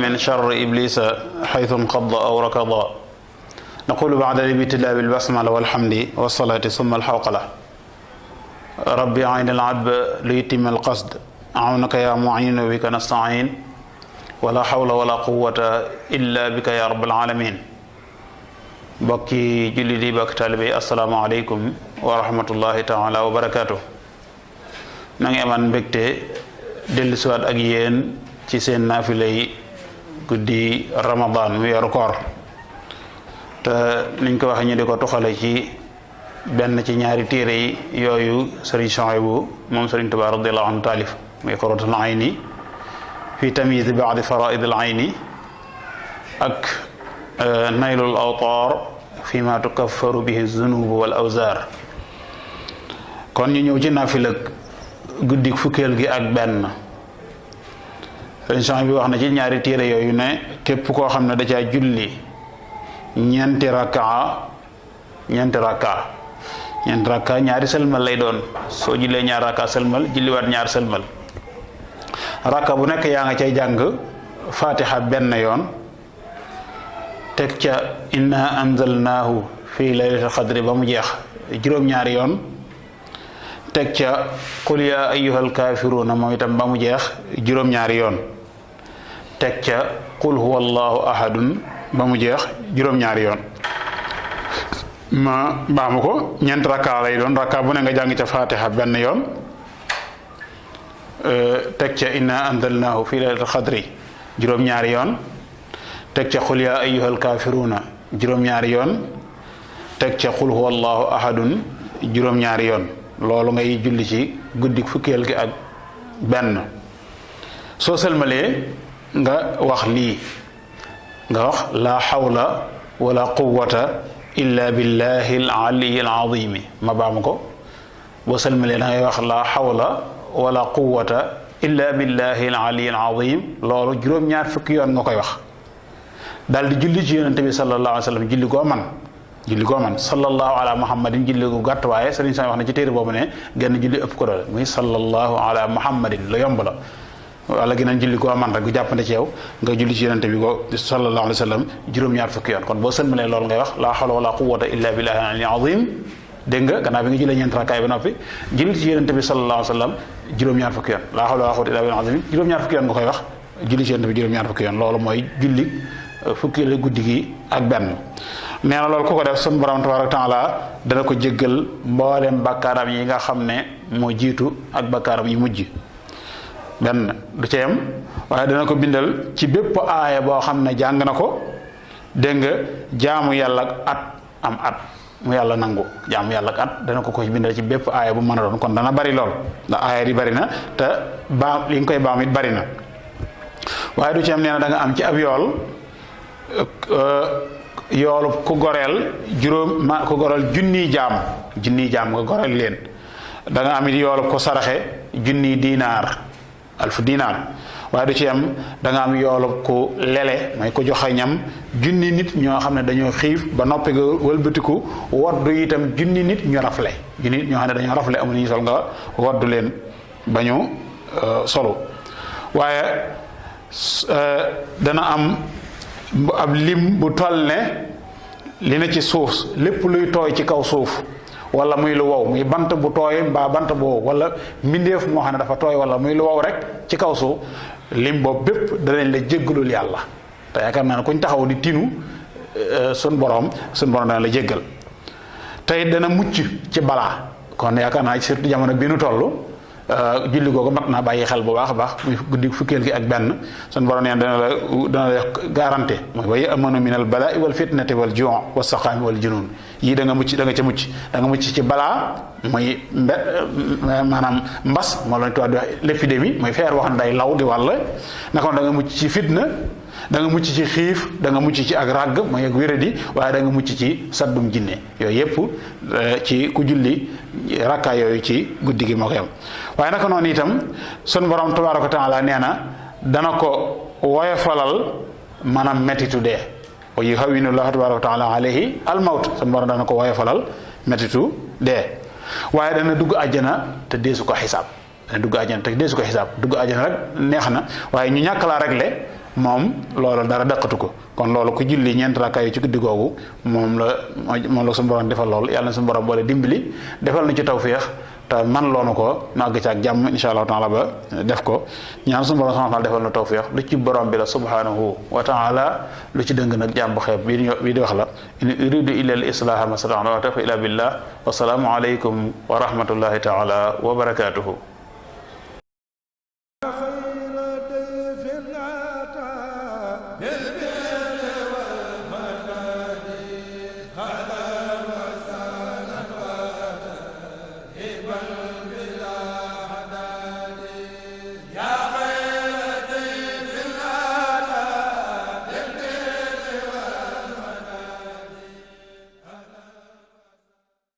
من شر إبليس حيث انقض أو ركض نقول بعد الابتلاء بالبسملة والحمد والصلاة ثم الحوقلة ربي عين العبد ليتم القصد عونك يا معين بك نستعين ولا حول ولا قوة إلا بك يا رب العالمين bokki julli di bokk taalibe asalaamaaleykum wa rahmatullahi taala wa barakaatu na ngi amaan mbégte dellusiwaat ak yéen ci seen naafila yi guddi ramadan mu weeru koor te niñ ko waxee ñu di ko tuxale ci benn ci ñaari téere yi yooyu sëriñ Souhaïbou moom sëriñ Tuubaa radiyallahu anhu taalif muy Qurratul Ayni fi tamyiz ba'd faraa'id al-ayni ak naylul awtaar fi ma tukaffaru bihi zunubu wal awzaar kon ñu ñëw ci naafila guddi fukkeel gi ak benn sëñ bi wax na ci ñaari téere yooyu ne képp koo xam ne da caa julli ñeenti rakka ñaari sëlmal lay doon soo jullee ñaar rakka sëlmal julliwaat ñaar sëlmal rakka bu nekk yaa nga cay jàng fatiha benn yoon teg ca inna anzalnaahu fii laylatul qadri ba mu jeex juróom-ñaari yoon teg ca qul yaa ayyuhal kaafiruuna moom itam ba mu jeex juróom-ñaari yoon teg ca qul huwallahu ahadun ba mu jeex juróom-ñaari yoon ma baamu ko ñeent rakka lay doon rakka bu ne nga jàng ca fatiha benn yoon teg ca inna anzalnaahu fii laylatul qadri juróom-ñaari yoon teg ca qul yaa ayyuhal kaafiruuna juróom-ñaari yoon teg ca qul huwallahu ahadun juróom-ñaari yoon loolu ngay julli ci guddi fukkeel gi ak benn soo sëlmalee nga wax lii nga wax laa hawla wala quwwata illa billahi al-aliyyi al-azimi ma baamu ko boo sëlmalee da ngay wax laa hawla wala quwwata illa billahi al-aliyyi al-azim loolu juróom-ñaar fukki yoon nga koy wax daal di julli ci yonente bi sallallahu alayhi wa sallam julli goo man sallallahu ala muhammadin julli gu gàtt waaye sëriñ sa wax na ci téere boobu ne genn julli ëpp ko doole muy sallallahu ala muhammadin lu yomb la wala geneen julli goo man rek gu jàppante ci yow nga julli ci yonente bi ko sallallahu alayhi wa sallam juróom-ñaar fukki yoon kon boo sëlmalee loolu ngay wax la hawla wala quwwata illa billahi al-aliyyil azim dégg nga gannaaw bi nga jullee ñeent rakkaay ba noppi julli ci yonente bi sallallahu alayhi wa sallam juróom-ñaar fukki yoon la hawla wala quwwata illa billahi al-azim juróom-ñaar fukki yoon nga koy wax julli ci yonente bi juróom-ñaar fukki yoon loolu mooy julli fukki la guddi gi ak benn nee na loolu ku ko def sun borom tabaaraka taala dana ko jéggal mboolem bakkaaram yi nga xam ne moo jiitu ak bakkaaram yi mujj benn du ca yem waaye dana ko bindal ci bépp aaya boo xam ne jàng na ko dégg nga jaamu yàlla ak at mu yàlla nangu jaamu yàlla ak at dana ko bindal ci bépp aaya bu mën a doon kon dana bari lool ndax aaya yi bari na te baam li nga koy baam it bari na waaye du ci am nee na da nga am ci ab yoolu ku goreel ku goreel junniy jaam nga goreel leen da nga am it yoolu ku saraxe junniy diinaar alfu diinaar waaye du ci am da nga am yoolu ku lele mooy ku joxe ñam junni nit ñoo xam ne dañoo xiif ba noppi nga wëlbatiku waddu itam junni nit ñu rafle junni nit ñoo xam ne dañoo rafle amuñu ñu sol nga waddu leen ba ñu solu waaye dana am ab lim bu toll ne li na ci suuf lépp luy tooy ci kaw suuf wala muy lu wow muy bant bu tooy mbaa bant bu wow wala mbindeef moo xam ne dafa tooy wala muy lu wow rek ci kaw suuf lim boobu bépp danañ la jéggalul yàlla te yaakaar naa ne kuñ taxaw di tinu sun borom dana la jéggal tey dana mucc ci balaa kon yaakaar naa surtout jamono bi nu toll julli googu mat naa bàyyi xel bu baax a baax muy guddi fukkeel gi ak benn sun borom neen dana la garanté mooy wa ya'manu min al balaa'i wal fitnati wal juu' was saqaami wal junuun yii da nga ca mucc ci balaa mooy maanaam mbas moo la ñu tuddee l'épidémie mooy feer wax ne day law di wàll naka da nga mucc ci fitna da nga mucc ci xiif da nga mucc ci ak ràgg mooy ak wéradi waaye da nga mucc ci saddum jinne yooyu yépp ci ku julli rakkaa yooyu ci guddi gi moo ko yam waaye naka noonu itam sun borom tabaaraka taala nee na dana ko woyofalal maanaam mettitu dee wa yuhawwinu llaahu tabaaraka taala alayhi almawt sun borom dana ko woyofalal mettitu dee waaye dana dugg àjjana te deesu ko xisaab dana dugg àjjana te deesu ko xisaab dugg àjjana rek neex na waaye ñu ñàkk laa réglé moom loolu dara dëqatu ko kon loolu ku julli ñeent rakka yi ci guddi googu moom la suñu borom defal lool yàlla na suñu borom boole dimbali defal na ci tawféex te man loonu ko nu àgg ci ak jàmm insha allahu taala ba def ko ñaan suñu borom subhanahu wa taala defal na tawféex lu ci borom bi la subhanahu wa taala lu ci dëng nag jàmm bu xeeb bii di wax la in uridu illa al islaha ma stata'tu wa tawfiq illa billah wa salaamu alaykum wa rahmatullahi taala wa barakatuhu Bal